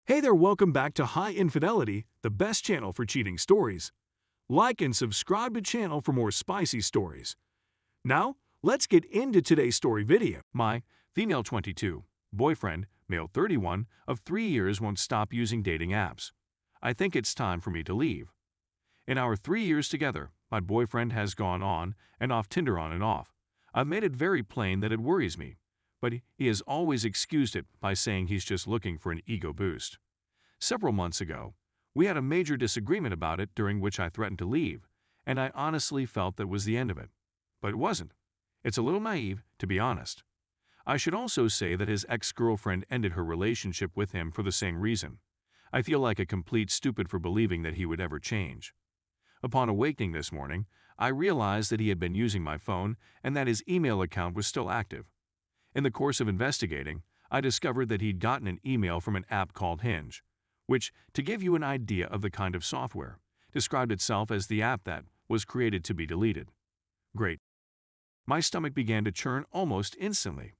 Hey there, welcome back to High Infidelity, the best channel for cheating stories. Like and subscribe to channel for more spicy stories. Now, let's get into today's story video. My female 22, boyfriend, male 31, of 3 years won't stop using dating apps. I think it's time for me to leave. In our 3 years together, my boyfriend has gone on and off Tinder on and off. I've made it very plain that it worries me, but he has always excused it by saying he's just looking for an ego boost. Several months ago, we had a major disagreement about it during which I threatened to leave, and I honestly felt that was the end of it. But it wasn't. It's a little naive, to be honest. I should also say that his ex-girlfriend ended her relationship with him for the same reason. I feel like a complete stupid for believing that he would ever change. Upon awakening this morning, I realized that he had been using my phone and that his email account was still active. In the course of investigating, I discovered that he'd gotten an email from an app called Hinge, which, to give you an idea of the kind of software, described itself as the app that was created to be deleted. Great. My stomach began to churn almost instantly.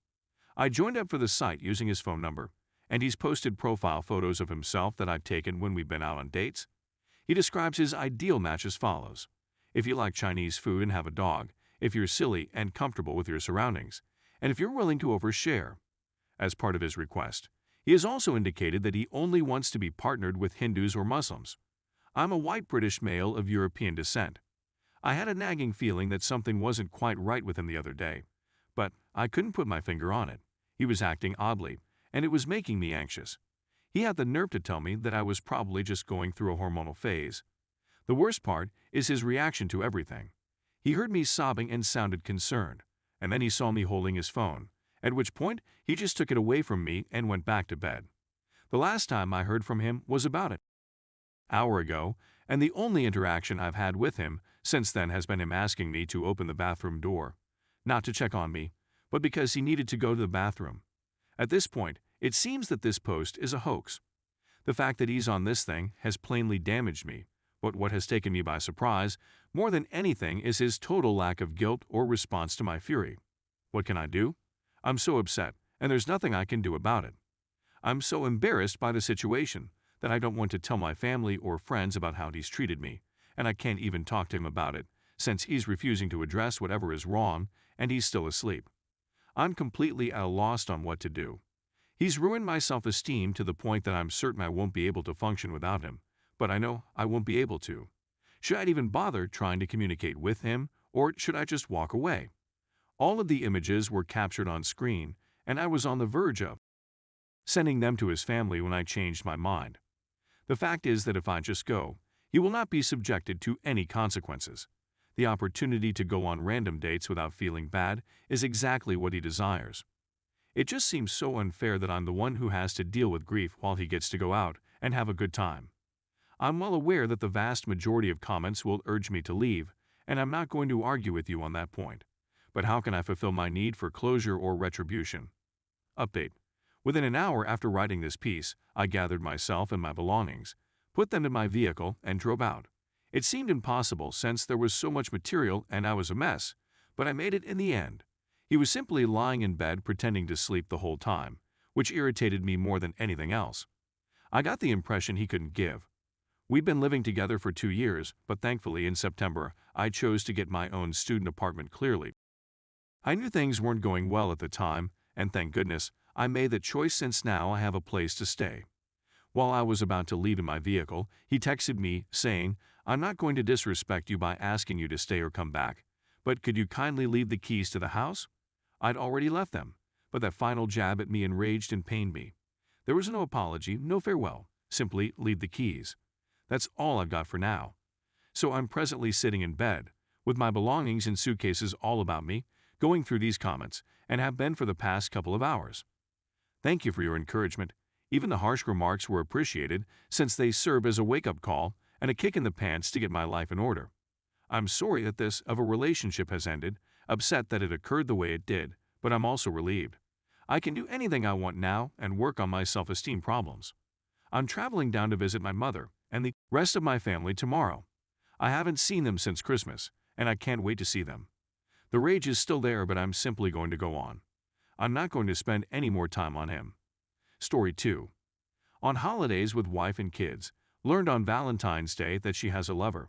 I joined up for the site using his phone number, and he's posted profile photos of himself that I've taken when we've been out on dates. He describes his ideal match as follows: if you like Chinese food and have a dog, if you're silly and comfortable with your surroundings, and if you're willing to overshare. As part of his request, he has also indicated that he only wants to be partnered with Hindus or Muslims. I'm a white British male of European descent. I had a nagging feeling that something wasn't quite right with him the other day, but I couldn't put my finger on it. He was acting oddly, and it was making me anxious. He had the nerve to tell me that I was probably just going through a hormonal phase. The worst part is his reaction to everything. He heard me sobbing and sounded concerned, and then he saw me holding his phone, at which point he just took it away from me and went back to bed. The last time I heard from him was about an hour ago, and the only interaction I've had with him since then has been him asking me to open the bathroom door, not to check on me, but because he needed to go to the bathroom. At this point, it seems that this post is a hoax. The fact that he's on this thing has plainly damaged me, but what has taken me by surprise more than anything is his total lack of guilt or response to my fury. What can I do? I'm so upset, and there's nothing I can do about it. I'm so embarrassed by the situation that I don't want to tell my family or friends about how he's treated me, and I can't even talk to him about it, since he's refusing to address whatever is wrong and he's still asleep. I'm completely at a loss on what to do. He's ruined my self-esteem to the point that I'm certain I won't be able to function without him, but I know I won't be able to. Should I even bother trying to communicate with him, or should I just walk away? All of the images were captured on screen, and I was on the verge of sending them to his family when I changed my mind. The fact is that if I just go, he will not be subjected to any consequences. The opportunity to go on random dates without feeling bad is exactly what he desires. It just seems so unfair that I'm the one who has to deal with grief while he gets to go out and have a good time. I'm well aware that the vast majority of comments will urge me to leave, and I'm not going to argue with you on that point. But how can I fulfill my need for closure or retribution? Update. Within an hour after writing this piece, I gathered myself and my belongings, put them in my vehicle, and drove out. It seemed impossible since there was so much material and I was a mess, but I made it in the end. He was simply lying in bed pretending to sleep the whole time, which irritated me more than anything else. I got the impression he couldn't give. We've been living together for 2 years, but thankfully in September, I chose to get my own student apartment clearly. I knew things weren't going well at the time, and thank goodness, I made the choice since now I have a place to stay. While I was about to leave in my vehicle, he texted me saying, "I'm not going to disrespect you by asking you to stay or come back, but could you kindly leave the keys to the house?" I'd already left them, but that final jab at me enraged and pained me. There was no apology, no farewell, simply leave the keys. That's all I've got for now. So I'm presently sitting in bed, with my belongings and suitcases all about me, going through these comments, and have been for the past couple of hours. Thank you for your encouragement. Even the harsh remarks were appreciated, since they serve as a wake-up call and a kick in the pants to get my life in order. I'm sorry that this of a relationship has ended, upset that it occurred the way it did, but I'm also relieved. I can do anything I want now and work on my self-esteem problems. I'm traveling down to visit my mother and the rest of my family tomorrow. I haven't seen them since Christmas, and I can't wait to see them. The rage is still there, but I'm simply going to go on. I'm not going to spend any more time on him. Story 2. On holidays with wife and kids. Learned on Valentine's Day that she has a lover.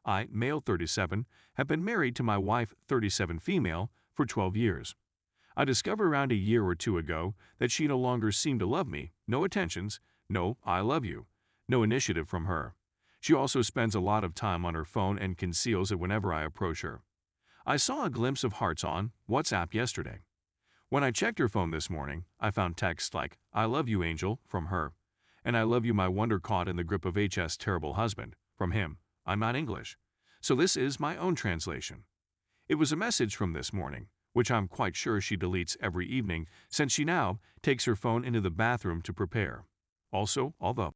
I, male 37, have been married to my wife 37 female for 12 years. I discovered around a year or two ago that she no longer seemed to love me, no attentions, no I love you, no initiative from her. She also spends a lot of time on her phone and conceals it whenever I approach her. I saw a glimpse of hearts on WhatsApp yesterday. When I checked her phone this morning, I found texts like, I love you angel, from her, and I love you my wonder caught in the grip of HS terrible husband, from him. I'm not English, so this is my own translation. It was a message from this morning, which I'm quite sure she deletes every evening since she now takes her phone into the bathroom to prepare. Also, although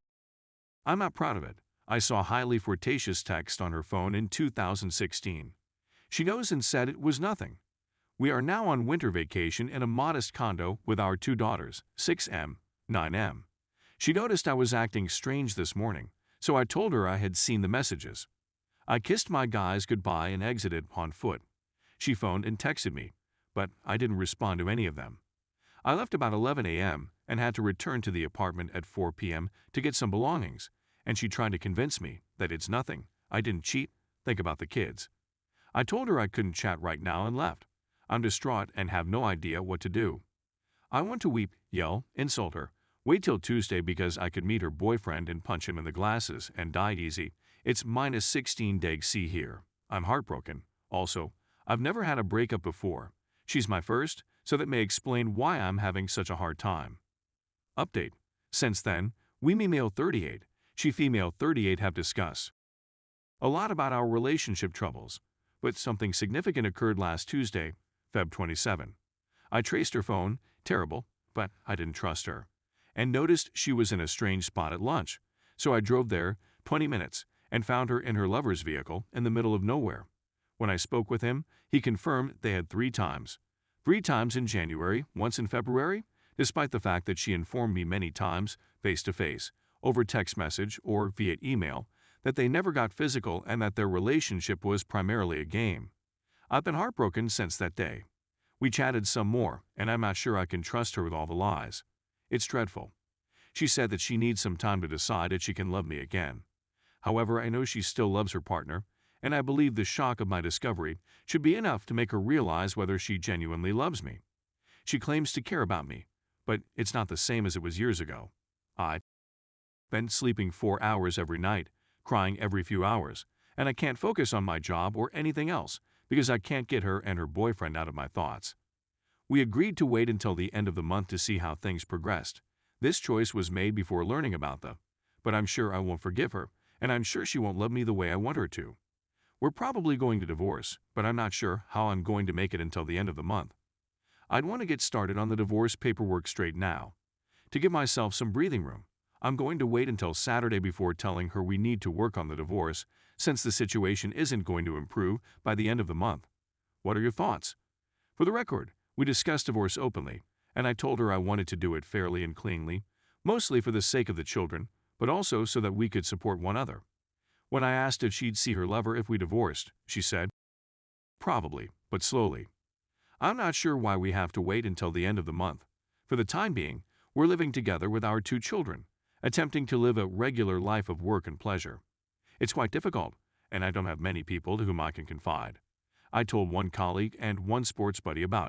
I'm not proud of it, I saw highly flirtatious text on her phone in 2016. She knows and said it was nothing. We are now on winter vacation in a modest condo with our 2 daughters, 6M, 9M. She noticed I was acting strange this morning, so I told her I had seen the messages. I kissed my guys goodbye and exited on foot. She phoned and texted me, but I didn't respond to any of them. I left about 11 a.m. and had to return to the apartment at 4 p.m. to get some belongings, and she tried to convince me that it's nothing, I didn't cheat, think about the kids. I told her I couldn't chat right now and left. I'm distraught and have no idea what to do. I want to weep, yell, insult her, wait till Tuesday because I could meet her boyfriend and punch him in the glasses and die easy. It's minus 16 deg C here. I'm heartbroken. Also, I've never had a breakup before. She's my first, so that may explain why I'm having such a hard time. Update. Since then, we male 38, she female 38 have discussed a lot about our relationship troubles, but something significant occurred last Tuesday, Feb 27. I traced her phone, terrible, but I didn't trust her, and noticed she was in a strange spot at lunch, so I drove there 20 minutes and found her in her lover's vehicle in the middle of nowhere. When I spoke with him, he confirmed they had 3 times. 3 times in January, once in February, despite the fact that she informed me many times, face-to-face, over text message or via email, that they never got physical and that their relationship was primarily a game. I've been heartbroken since that day. We chatted some more, and I'm not sure I can trust her with all the lies. It's dreadful. She said that she needs some time to decide if she can love me again. However, I know she still loves her partner, and I believe the shock of my discovery should be enough to make her realize whether she genuinely loves me. She claims to care about me, but it's not the same as it was years ago. I've been sleeping 4 hours every night, crying every few hours, and I can't focus on my job or anything else because I can't get her and her boyfriend out of my thoughts. We agreed to wait until the end of the month to see how things progressed. This choice was made before learning about them, but I'm sure I won't forgive her, and I'm sure she won't love me the way I want her to. We're probably going to divorce, but I'm not sure how I'm going to make it until the end of the month. I'd want to get started on the divorce paperwork straight now. To give myself some breathing room, I'm going to wait until Saturday before telling her we need to work on the divorce, since the situation isn't going to improve by the end of the month. What are your thoughts? For the record, we discussed divorce openly, and I told her I wanted to do it fairly and cleanly, mostly for the sake of the children, but also so that we could support one another. When I asked if she'd see her lover if we divorced, she said, probably, but slowly. I'm not sure why we have to wait until the end of the month. For the time being, we're living together with our 2 children, attempting to live a regular life of work and pleasure. It's quite difficult, and I don't have many people to whom I can confide. I told one colleague and one sports buddy about it.